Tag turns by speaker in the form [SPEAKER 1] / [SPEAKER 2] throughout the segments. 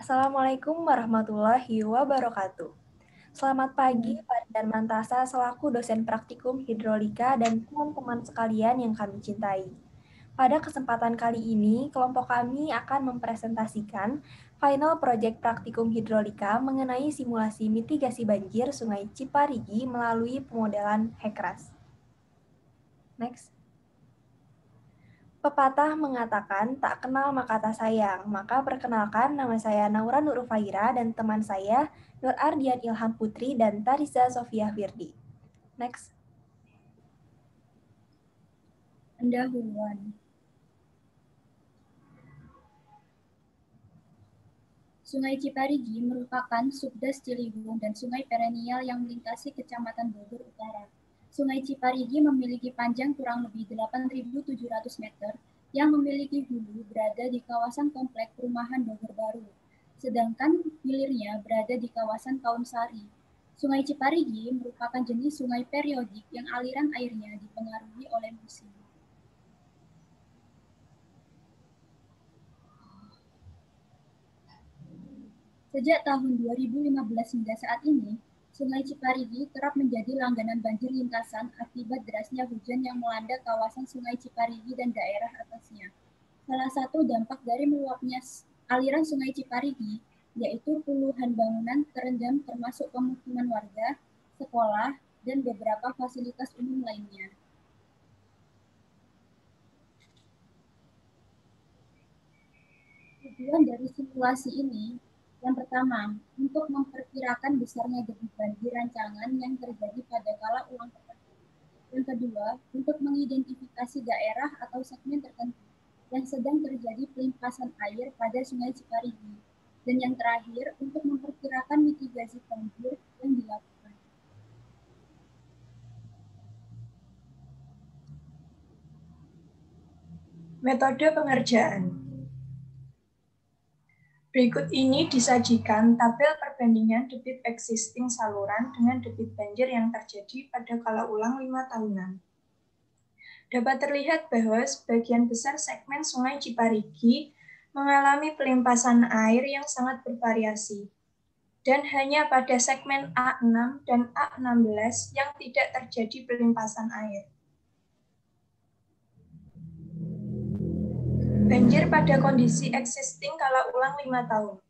[SPEAKER 1] Assalamualaikum warahmatullahi wabarakatuh. Selamat pagi Pak Darmantasa selaku dosen praktikum hidrolika dan teman-teman sekalian yang kami cintai. Pada kesempatan kali ini, kelompok kami akan mempresentasikan final project praktikum hidrolika mengenai simulasi mitigasi banjir Sungai Ciparigi melalui pemodelan HECRAS. Next. Pepatah mengatakan, tak kenal maka tak sayang. Maka perkenalkan, nama saya Naura Nurufaira dan teman saya Nur Ardian Ilham Putri dan Tarisa Sofia Firdi. Next.
[SPEAKER 2] Pendahuluan. Sungai Ciparigi merupakan subdas Ciliwung dan sungai perennial yang melintasi Kecamatan Bogor Utara. Sungai Ciparigi memiliki panjang kurang lebih 8.700 meter yang memiliki hulu berada di kawasan komplek perumahan Bogor Baru, sedangkan hilirnya berada di kawasan Kaunsari. Sungai Ciparigi merupakan jenis sungai periodik yang aliran airnya dipengaruhi oleh musim. Sejak tahun 2015 hingga saat ini, Sungai Ciparigi kerap menjadi langganan banjir lintasan akibat derasnya hujan yang melanda kawasan Sungai Ciparigi dan daerah atasnya. Salah satu dampak dari meluapnya aliran Sungai Ciparigi yaitu puluhan bangunan terendam termasuk pemukiman warga, sekolah, dan beberapa fasilitas umum lainnya. Tujuan dari simulasi ini yang pertama, untuk memperkirakan besarnya debit banjir rancangan yang terjadi pada kala ulang tertentu. Yang kedua, untuk mengidentifikasi daerah atau segmen tertentu yang sedang terjadi pelimpasan air pada Sungai Ciparigi. Dan yang terakhir, untuk memperkirakan mitigasi banjir yang dilakukan.
[SPEAKER 3] Metode pengerjaan. Berikut ini disajikan tabel perbandingan debit existing saluran dengan debit banjir yang terjadi pada kala ulang 5 tahunan. Dapat terlihat bahwa sebagian besar segmen Sungai Ciparigi mengalami pelimpasan air yang sangat bervariasi. Dan hanya pada segmen A6 dan A16 yang tidak terjadi pelimpasan air. Banjir pada kondisi existing kala ulang 5 tahun.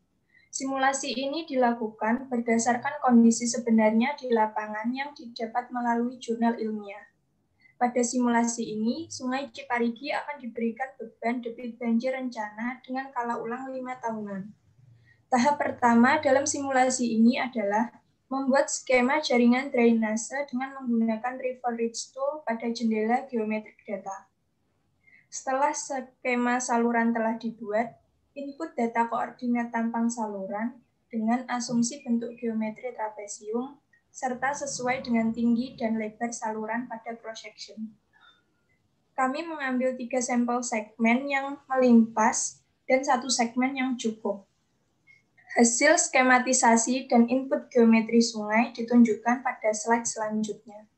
[SPEAKER 3] Simulasi ini dilakukan berdasarkan kondisi sebenarnya di lapangan yang didapat melalui jurnal ilmiah. Pada simulasi ini, Sungai Ciparigi akan diberikan beban debit banjir rencana dengan kala ulang 5 tahunan. Tahap pertama dalam simulasi ini adalah membuat skema jaringan drainase dengan menggunakan River Ridge Tool pada jendela geometrik data. Setelah skema saluran telah dibuat, input data koordinat tampang saluran dengan asumsi bentuk geometri trapesium, serta sesuai dengan tinggi dan lebar saluran pada cross-section. Kami mengambil 3 sampel segmen yang melimpas dan 1 segmen yang cukup. Hasil skematisasi dan input geometri sungai ditunjukkan pada slide selanjutnya.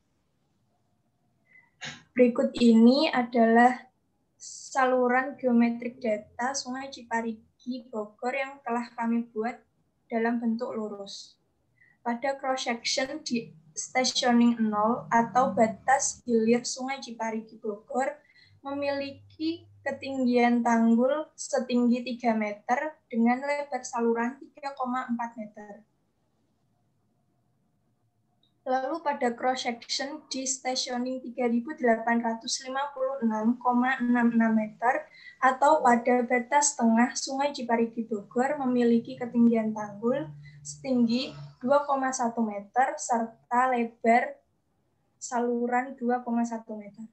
[SPEAKER 3] Berikut ini adalah saluran geometrik data Sungai Ciparigi Bogor yang telah kami buat dalam bentuk lurus. Pada cross-section di stationing 0 atau batas hilir Sungai Ciparigi Bogor memiliki ketinggian tanggul setinggi 3 meter dengan lebar saluran 3,4 meter. Lalu pada cross-section di stationing 3.856,66 meter atau pada batas tengah Sungai Ciparigi Bogor memiliki ketinggian tanggul setinggi 2,1 meter serta lebar saluran 2,1 meter.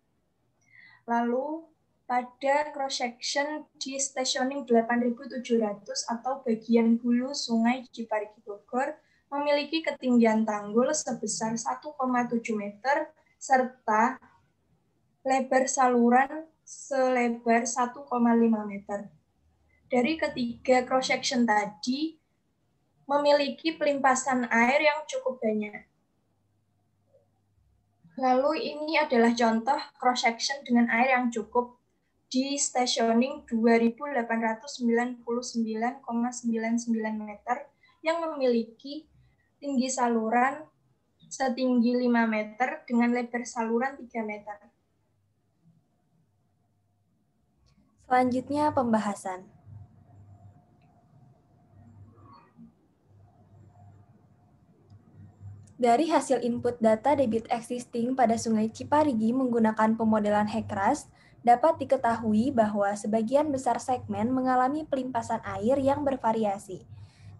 [SPEAKER 3] Lalu pada cross-section di stationing 8.700 atau bagian hulu Sungai Ciparigi Bogor memiliki ketinggian tanggul sebesar 1,7 meter serta lebar saluran selebar 1,5 meter. Dari ketiga cross-section tadi memiliki pelimpasan air yang cukup banyak. Lalu ini adalah contoh cross-section dengan air yang cukup di stationing 2.899,99 meter yang memiliki tinggi saluran setinggi 5 meter dengan lebar saluran 3 meter.
[SPEAKER 1] Selanjutnya pembahasan. Dari hasil input data debit existing pada Sungai Ciparigi menggunakan pemodelan HECRAS, dapat diketahui bahwa sebagian besar segmen mengalami pelimpasan air yang bervariasi,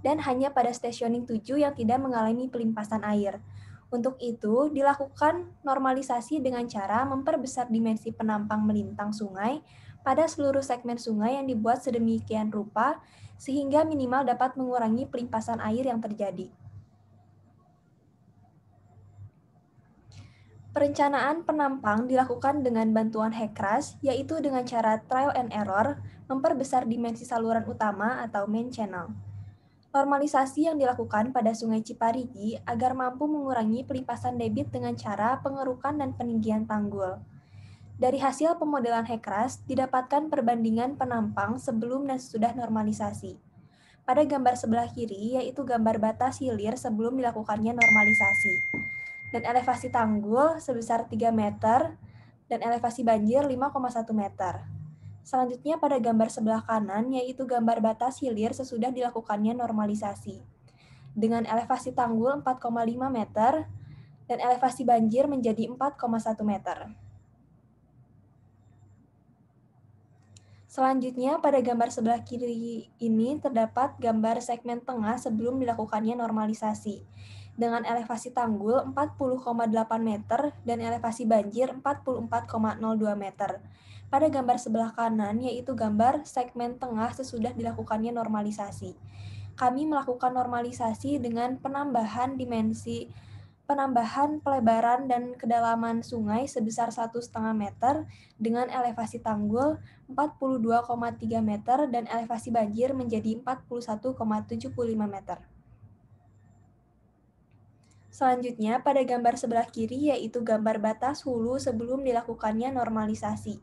[SPEAKER 1] dan hanya pada stationing 7 yang tidak mengalami pelimpasan air. Untuk itu, dilakukan normalisasi dengan cara memperbesar dimensi penampang melintang sungai pada seluruh segmen sungai yang dibuat sedemikian rupa, sehingga minimal dapat mengurangi pelimpasan air yang terjadi. Perencanaan penampang dilakukan dengan bantuan HECRAS, yaitu dengan cara trial and error, memperbesar dimensi saluran utama atau main channel. Normalisasi yang dilakukan pada Sungai Ciparigi agar mampu mengurangi pelimpasan debit dengan cara pengerukan dan peninggian tanggul. Dari hasil pemodelan HECRAS, didapatkan perbandingan penampang sebelum dan sesudah normalisasi. Pada gambar sebelah kiri, yaitu gambar batas hilir sebelum dilakukannya normalisasi, dan elevasi tanggul sebesar 3 meter, dan elevasi banjir 5,1 meter. Selanjutnya pada gambar sebelah kanan, yaitu gambar batas hilir sesudah dilakukannya normalisasi, dengan elevasi tanggul 4,5 meter, dan elevasi banjir menjadi 4,1 meter. Selanjutnya, pada gambar sebelah kiri ini terdapat gambar segmen tengah sebelum dilakukannya normalisasi, dengan elevasi tanggul 40,8 meter dan elevasi banjir 44,02 meter. Pada gambar sebelah kanan, yaitu gambar segmen tengah sesudah dilakukannya normalisasi. Kami melakukan normalisasi dengan penambahan pelebaran dan kedalaman sungai sebesar 1,5 meter dengan elevasi tanggul 42,3 meter dan elevasi banjir menjadi 41,75 meter. Selanjutnya, pada gambar sebelah kiri yaitu gambar batas hulu sebelum dilakukannya normalisasi,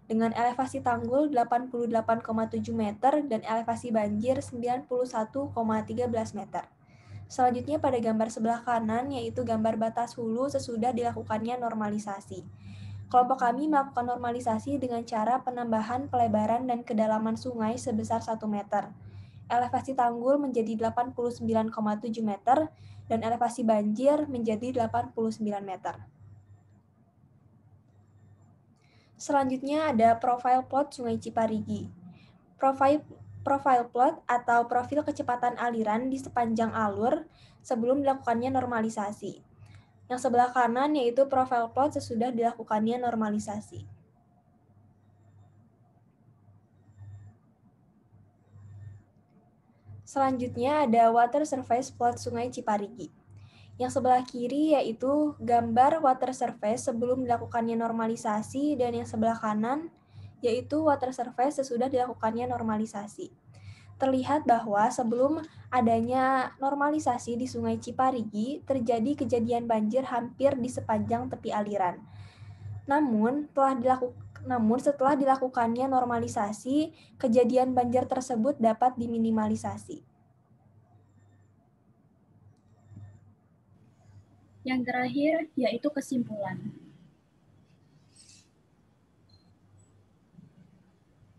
[SPEAKER 1] dengan elevasi tanggul 88,7 meter dan elevasi banjir 91,13 meter. Selanjutnya pada gambar sebelah kanan yaitu gambar batas hulu sesudah dilakukannya normalisasi. Kelompok kami melakukan normalisasi dengan cara penambahan pelebaran dan kedalaman sungai sebesar 1 meter. Elevasi tanggul menjadi 89,7 meter dan elevasi banjir menjadi 89 meter. Selanjutnya ada profile plot Sungai Ciparigi. Profile plot atau profil kecepatan aliran di sepanjang alur sebelum dilakukannya normalisasi. Yang sebelah kanan yaitu profile plot sesudah dilakukannya normalisasi. Selanjutnya ada water surface plot Sungai Ciparigi. Yang sebelah kiri yaitu gambar water surface sebelum dilakukannya normalisasi dan yang sebelah kanan yaitu water surface sesudah dilakukannya normalisasi. Terlihat bahwa sebelum adanya normalisasi di Sungai Ciparigi, terjadi kejadian banjir hampir di sepanjang tepi aliran. Namun setelah dilakukannya normalisasi, kejadian banjir tersebut dapat diminimalisasi.
[SPEAKER 2] Yang terakhir yaitu kesimpulan.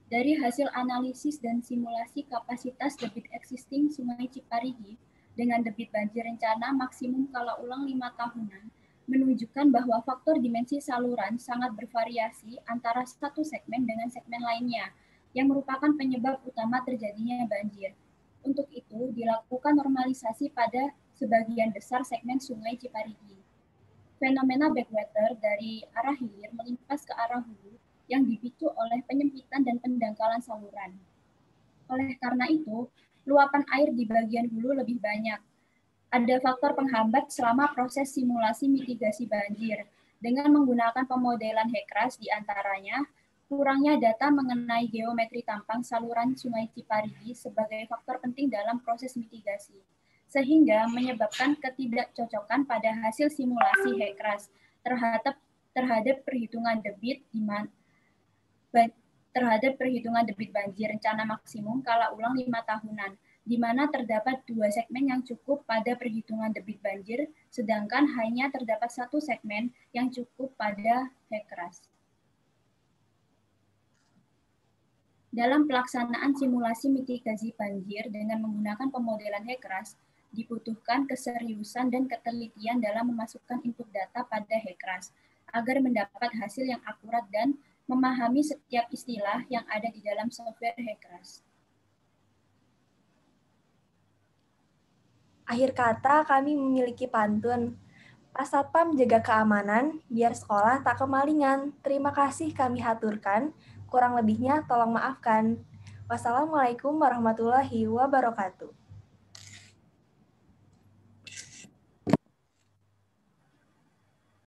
[SPEAKER 2] Dari hasil analisis dan simulasi kapasitas debit existing Sungai Ciparigi dengan debit banjir rencana maksimum kala ulang 5 tahunan, menunjukkan bahwa faktor dimensi saluran sangat bervariasi antara satu segmen dengan segmen lainnya, yang merupakan penyebab utama terjadinya banjir. Untuk itu, dilakukan normalisasi pada sebagian besar segmen Sungai Ciparigi. Fenomena backwater dari arah hilir melimpas ke arah hulu yang dipicu oleh penyempitan dan pendangkalan saluran. Oleh karena itu, luapan air di bagian hulu lebih banyak. Ada faktor penghambat selama proses simulasi mitigasi banjir. Dengan menggunakan pemodelan HECRAS diantaranya, kurangnya data mengenai geometri tampang saluran Sungai Ciparigi sebagai faktor penting dalam proses mitigasi, sehingga menyebabkan ketidakcocokan pada hasil simulasi HECRAS terhadap perhitungan debit terhadap perhitungan debit banjir rencana maksimum kala ulang 5 tahunan, di mana terdapat 2 segmen yang cukup pada perhitungan debit banjir, sedangkan hanya terdapat 1 segmen yang cukup pada HECRAS. Dalam pelaksanaan simulasi mitigasi banjir dengan menggunakan pemodelan HECRAS, dibutuhkan keseriusan dan ketelitian dalam memasukkan input data pada HECRAS agar mendapat hasil yang akurat dan memahami setiap istilah yang ada di dalam software HECRAS.
[SPEAKER 1] Akhir kata, kami memiliki pantun. Pak Satpam jaga keamanan, biar sekolah tak kemalingan. Terima kasih kami haturkan, kurang lebihnya tolong maafkan. Wassalamualaikum warahmatullahi wabarakatuh.